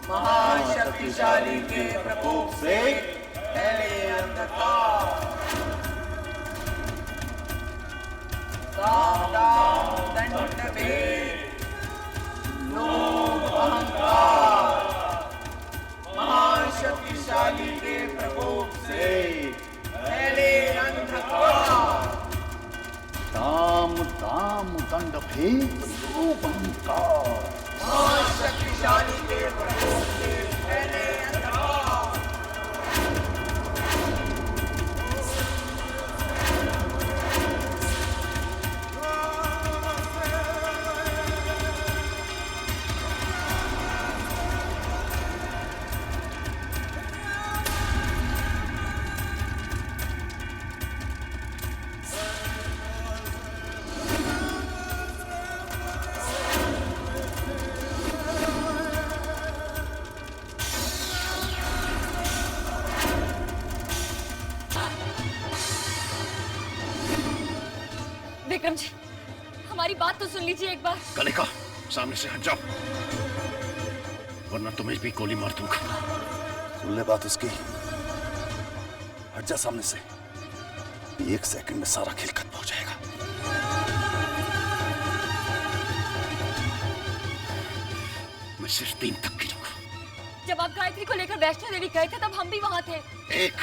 महाशक्तिशाली के प्रकोप से फैले अंधकार। साम दाम दंड भेद लोभ अहंकार। महाशक्तिशाली के प्रकोप से फैले अंधकार। दाम दाम दंड भेद लोभ अहंकार। महाशक्तिशाली के प्रकोप से फैले अंधकार। विक्रम जी, हमारी बात तो सुन लीजिए एक बार। कलिका, सामने से हट जाओ, वरना तुम्हें भी गोली मार दूंगा। सुन ले बात उसकी, हट जा सामने से। 1 सेकंड में सारा खेल खत्म हो जाएगा। मैं सिर्फ 3 तक गिनूंगा। जब आप गायत्री को लेकर वैष्णो देवी गए थे तब हम भी वहां थे। 1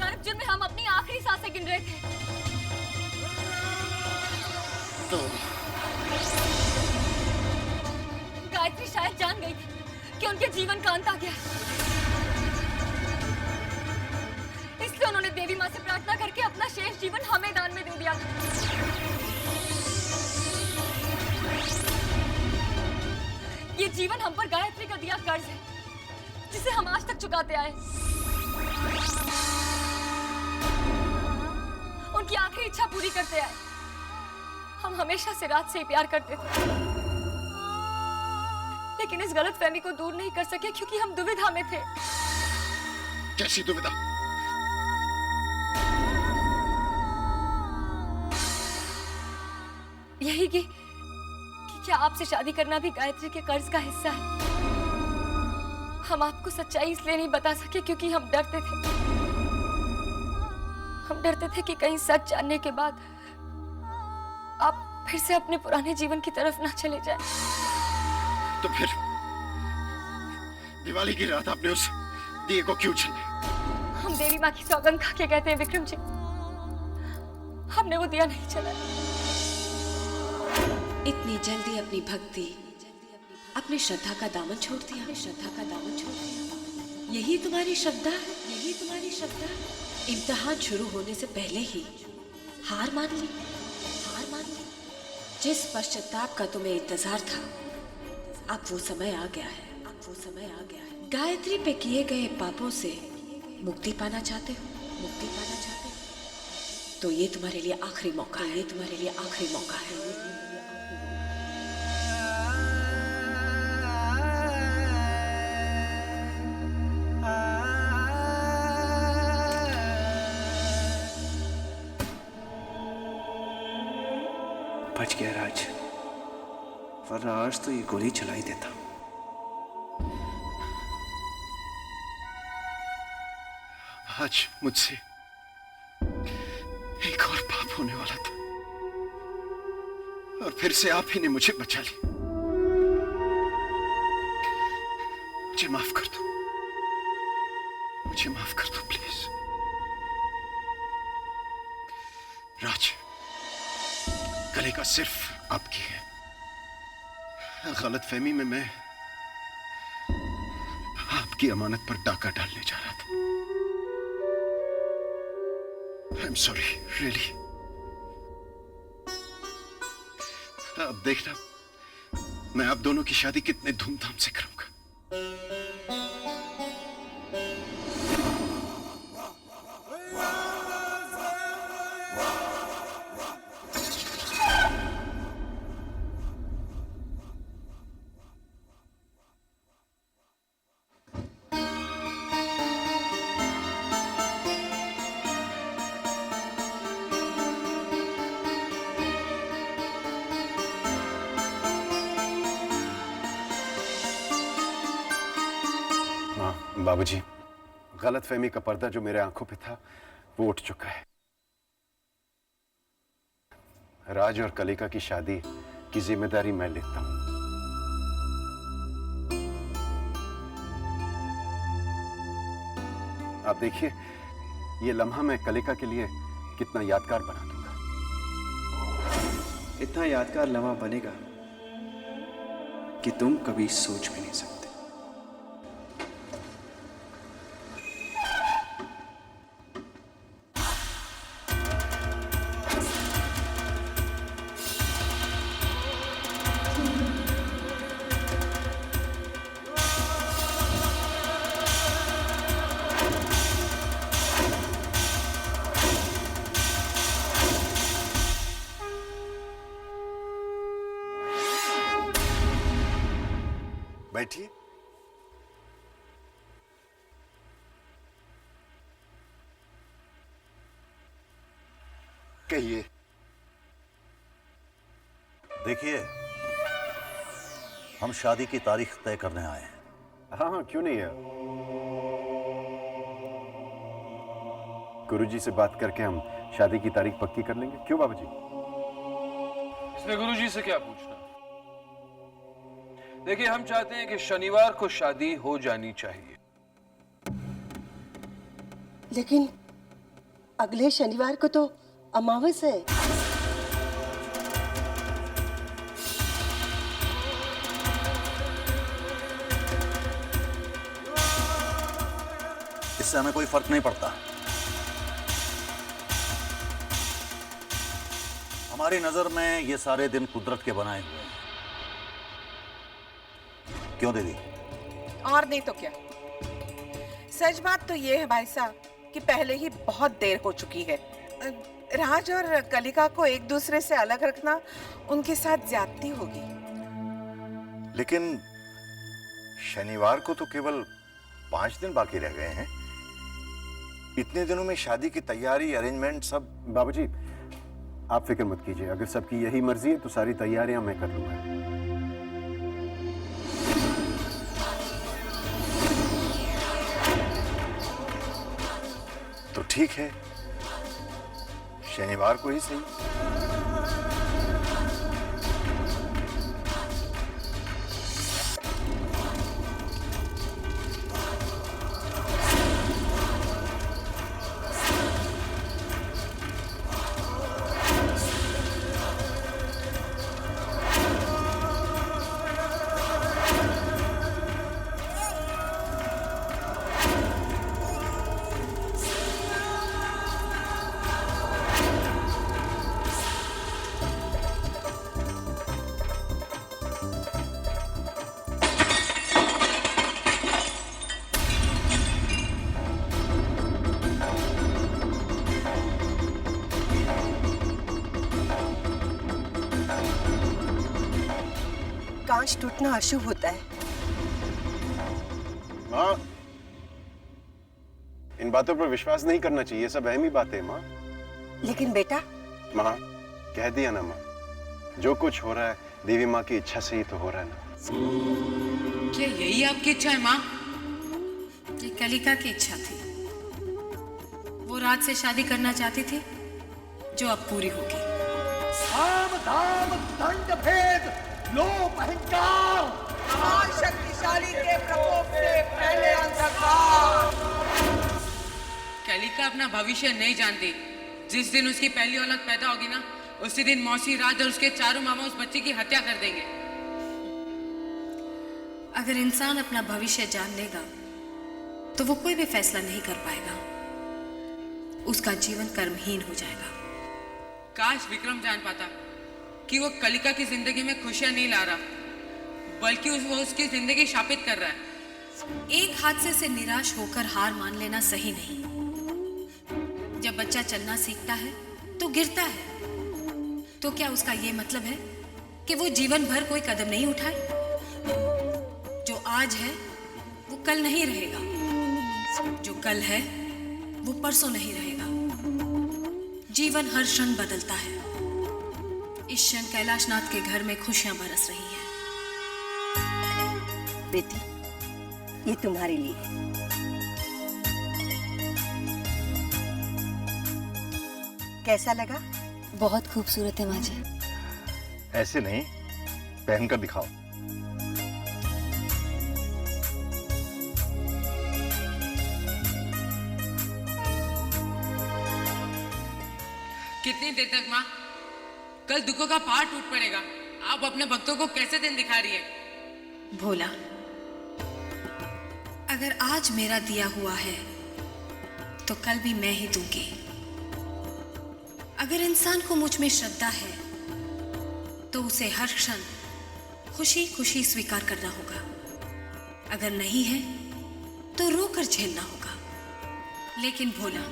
गर्भ में हम अपनी आखिरी सांसें गिन रहे थे। 2 गायत्री शायद जान गई थी कि उनके जीवन का अंत आ गया, इसलिए उन्होंने देवी माँ से प्रार्थना करके अपना शेष जीवन हमें दान में दे दिया। ये जीवन हम पर गायत्री का दिया कर्ज है, जिसे हम आज तक चुकाते आए। उनकी आखिरी इच्छा पूरी करते आए। हम हमेशा से रात से ही प्यार करते थे, लेकिन इस गलतफहमी को दूर नहीं कर सके क्योंकि हम दुविधा में थे। कैसी दुविधा? यही कि क्या आपसे शादी करना भी गायत्री के कर्ज का हिस्सा है। हम आपको सच्चाई इसलिए नहीं बता सके क्योंकि हम डरते थे। हम डरते थे कि कहीं सच जानने के बाद आप फिर से अपने पुराने जीवन की तरफ ना चले जाएं। तो फिर दिवाली की रात आपने उस दिए को क्यों जलाया? हम देवी माँ की सौगंध खा के कहते हैं विक्रम जी, हमने वो दिया नहीं जलाया। इतनी जल्दी अपनी भक्ति, अपनी श्रद्धा का दामन छोड़ दिया। यही तुम्हारी श्रद्धा है? यही तुम्हारी श्रद्धा है? इम्तिहान शुरू होने से पहले ही हार मान ली। जिस पश्चाताप का तुम्हें इंतजार था, अब वो समय आ गया है। गायत्री पे किए गए पापों से मुक्ति पाना चाहते हो? तो ये तुम्हारे लिए आखिरी मौका है। बच गया राज, वरना आज तो ये गोली चला ही देता। आज मुझसे एक और पाप होने वाला था और फिर से आप ही ने मुझे बचा लिया। मुझे माफ कर दो, प्लीज। राज, कलिका सिर्फ आपकी है। गलतफहमी में मैं आपकी अमानत पर डाका डालने जा रहा था। I'm sorry, really. अब देखना मैं आप दोनों की शादी कितने धूमधाम से करूंगा। बाबूजी, गलतफहमी का पर्दा जो मेरे आंखों पे था वो उठ चुका है। राज और कलिका की शादी की जिम्मेदारी मैं लेता हूं। आप देखिए, ये लम्हा मैं कलिका के लिए कितना यादगार बना दूंगा। इतना यादगार लम्हा बनेगा कि तुम कभी सोच भी नहीं सकते। बैठिए। कहिए। देखिए, हम शादी की तारीख तय करने आए हैं। हाँ हाँ, क्यों नहीं है। गुरुजी से बात करके हम शादी की तारीख पक्की कर लेंगे। क्यों बाबूजी? इसमें गुरुजी से क्या पूछना। देखिए, हम चाहते हैं कि शनिवार को शादी हो जानी चाहिए। लेकिन अगले शनिवार को तो अमावस है। इससे हमें कोई फर्क नहीं पड़ता। हमारी नजर में ये सारे दिन कुदरत के बनाए हुए हैं। क्यों दीदी? और नहीं तो क्या। सच बात तो ये है भाई साहब कि पहले ही बहुत देर हो चुकी है। राज और कलिका को एक दूसरे से अलग रखना उनके साथ ज्यादती होगी। लेकिन शनिवार को तो केवल 5 दिन बाकी रह गए हैं। इतने दिनों में शादी की तैयारी, अरेंजमेंट सब। बाबूजी, आप फिक्र मत कीजिए। अगर सबकी यही मर्जी है तो सारी तैयारियां मैं कर लूंगा। तो ठीक है, शनिवार को ही सही। कांच टूटना अशुभ होता है। माँ, इन बातों पर विश्वास नहीं करना चाहिए। सब अहमी बातें हैं माँ। लेकिन बेटा। माँ, कह दिया ना माँ, जो कुछ हो रहा है देवी माँ की इच्छा से ही तो हो रहा है ना। क्या यही आपकी इच्छा है माँ? ये कलिका की इच्छा थी। वो राज से शादी करना चाहती थी, जो अब पूरी होगी। साम दाम दंड भेद लोभ अहंकार, महान शक्तिशाली के प्रकोप से पहले अंधकार। कलिका अपना भविष्य नहीं जानती। जिस दिन उसकी पहली औलाद पैदा होगी ना, उसी दिन मौसी, राज और उसके चारों मामा उस बच्चे की हत्या कर देंगे। अगर इंसान अपना भविष्य जान लेगा तो वो कोई भी फैसला नहीं कर पाएगा। उसका जीवन कर्महीन हो जाएगा। काश विक्रम जान पाता कि वो कलिका की जिंदगी में खुशियां नहीं ला रहा, बल्कि वो उसकी जिंदगी शापित कर रहा है। एक हादसे से निराश होकर हार मान लेना सही नहीं। जब बच्चा चलना सीखता है तो गिरता है, तो क्या उसका ये मतलब है कि वो जीवन भर कोई कदम नहीं उठाए? जो आज है वो कल नहीं रहेगा, जो कल है वो परसों नहीं रहेगा। जीवन हर क्षण बदलता है। इस क्षण कैलाशनाथ के घर में खुशियां बरस रही हैं। बेटी, ये तुम्हारे लिए है। कैसा लगा? बहुत खूबसूरत है माँ जी। ऐसे नहीं, पहनकर दिखाओ। कितनी देर तक माँ? कल दुखों का पहाड़ टूट पड़ेगा। आप अपने भक्तों को कैसे दिन दिखा रही है? भोला, अगर आज मेरा दिया हुआ है तो कल भी मैं ही दूंगी। अगर इंसान को मुझ में श्रद्धा है तो उसे हर क्षण खुशी खुशी स्वीकार करना होगा। अगर नहीं है तो रोकर झेलना होगा। लेकिन भोला,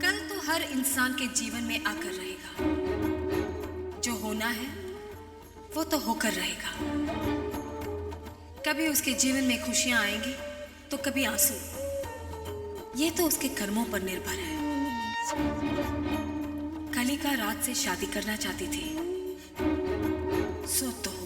कल तो हर इंसान के जीवन में आकर रहेगा। जो होना है वो तो होकर रहेगा। कभी उसके जीवन में खुशियां आएंगी तो कभी आंसू। ये तो उसके कर्मों पर निर्भर है। कलिका राज से शादी करना चाहती थी, सो तो होगी।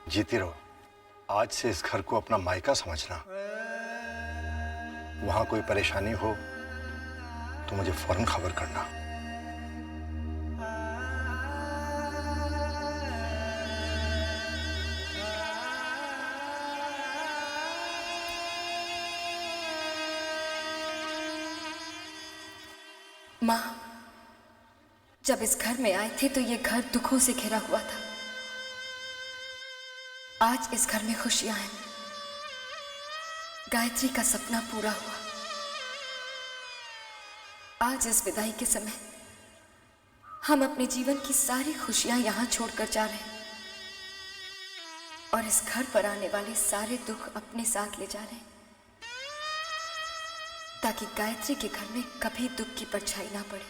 जीती रहो। आज से इस घर को अपना मायका समझना। वहां कोई परेशानी हो तो मुझे फौरन खबर करना। माँ, जब इस घर में आए थे तो ये घर दुखों से घिरा हुआ था। आज इस घर में खुशियां हैं। गायत्री का सपना पूरा हुआ। आज इस विदाई के समय हम अपने जीवन की सारी खुशियां यहां छोड़कर जा रहे हैं और इस घर पर आने वाले सारे दुख अपने साथ ले जा रहे हैं, ताकि गायत्री के घर में कभी दुख की परछाई ना पड़े।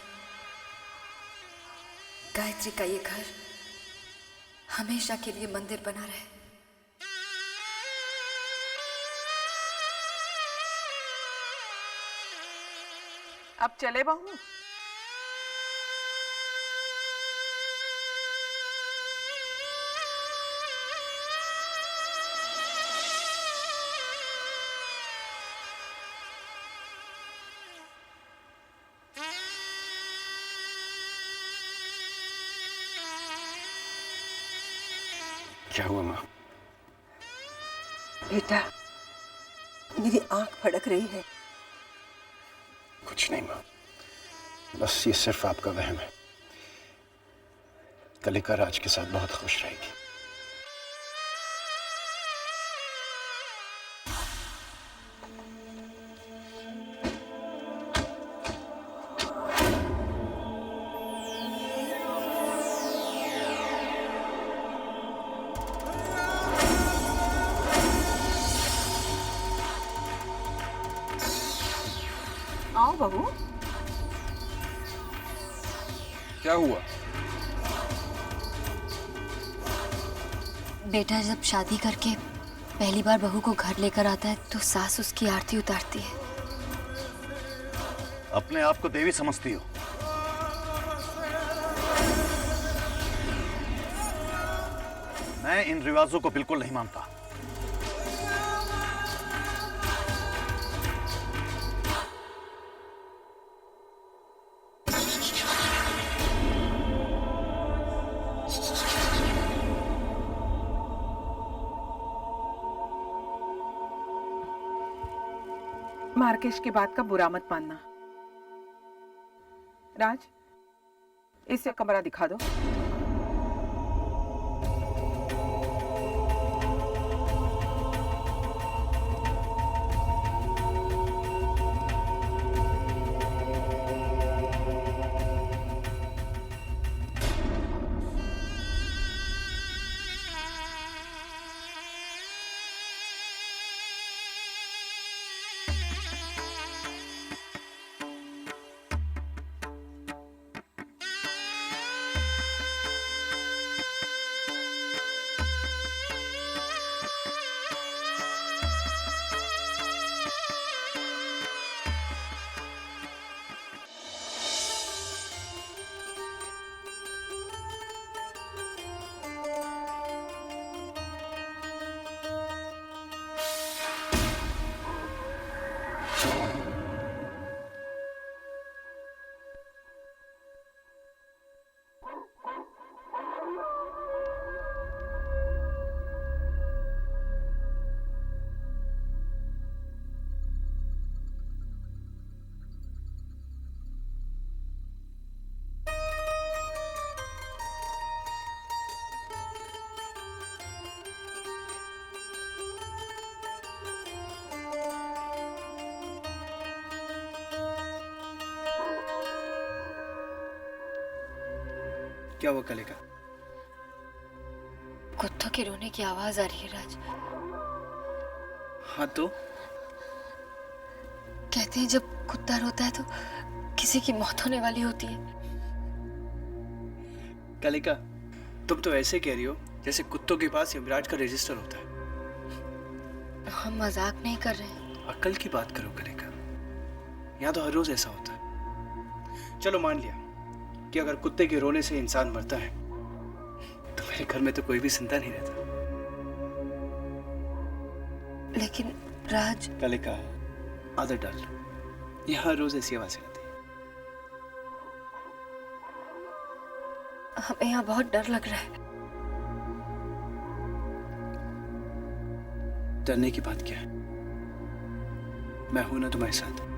गायत्री का ये घर हमेशा के लिए मंदिर बना रहे। अब चले बहू? क्या हुआ माँ? बेटा, मेरी आंख फड़क रही है। कुछ नहीं माँ, बस ये सिर्फ आपका वहम है। कलिका राज के साथ बहुत खुश रहेगी। आओ बहू। क्या हुआ? बेटा जब शादी करके पहली बार बहू को घर लेकर आता है तो सास उसकी आरती उतारती है। अपने आप को देवी समझती हो? मैं इन रिवाजों को बिल्कुल नहीं मानता। मार्केश की बात का बुरा मत मानना। राज, इसे कमरा दिखा दो। क्या हुआ कलिका? कुत्तों के रोने की आवाज आ रही है राज। हाँ तो कहते हैं जब कुत्ता रोता है तो किसी की मौत होने वाली होती है। कलिका, तुम तो ऐसे कह रही हो जैसे कुत्तों के पास यमराज का रजिस्टर होता है। हम मजाक नहीं कर रहे हैं। अक्ल की बात करो कलिका, यहाँ तो हर रोज ऐसा होता है। चलो मान लिया कि अगर कुत्ते के रोने से इंसान मरता है तो मेरे घर में तो कोई भी जिंदा नहीं रहता। लेकिन राज। कलिका, आदत डाल लो, यहाँ रोज ऐसी आवाजें आती है। हमें यहाँ बहुत डर लग रहा है। डरने की बात क्या है? मैं हूं ना तुम्हारे साथ।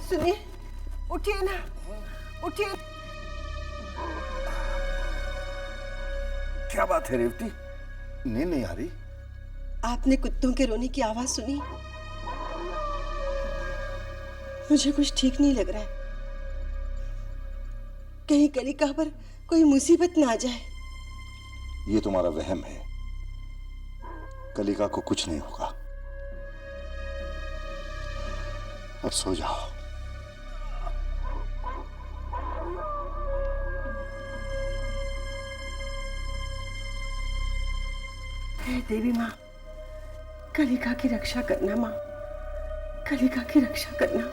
सुनिए, उठिए ना, उठिए। क्या बात है रेवती, नींद नहीं आ रही? आपने कुत्तों के रोने की आवाज सुनी? मुझे कुछ ठीक नहीं लग रहा है। कहीं कलिका पर कोई मुसीबत ना आ जाए। ये तुम्हारा वहम है, कलिका को कुछ नहीं होगा। अब सो जाओ। हे देवी माँ, कलिका की रक्षा करना माँ, कलिका की रक्षा करना।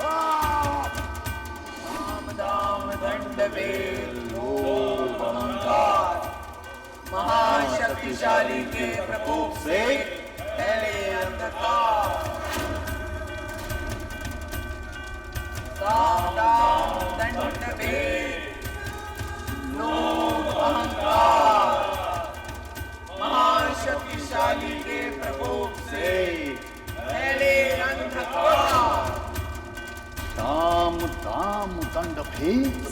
Ah! वेद लोभ अहंकार महाशक्तिशाली के प्रकोप से फैले अंधकार काम दाम दंड भेद लोभ अहंकार महाशक्तिशाली के प्रकोप से फैले अंधकार काम दाम दंड भेद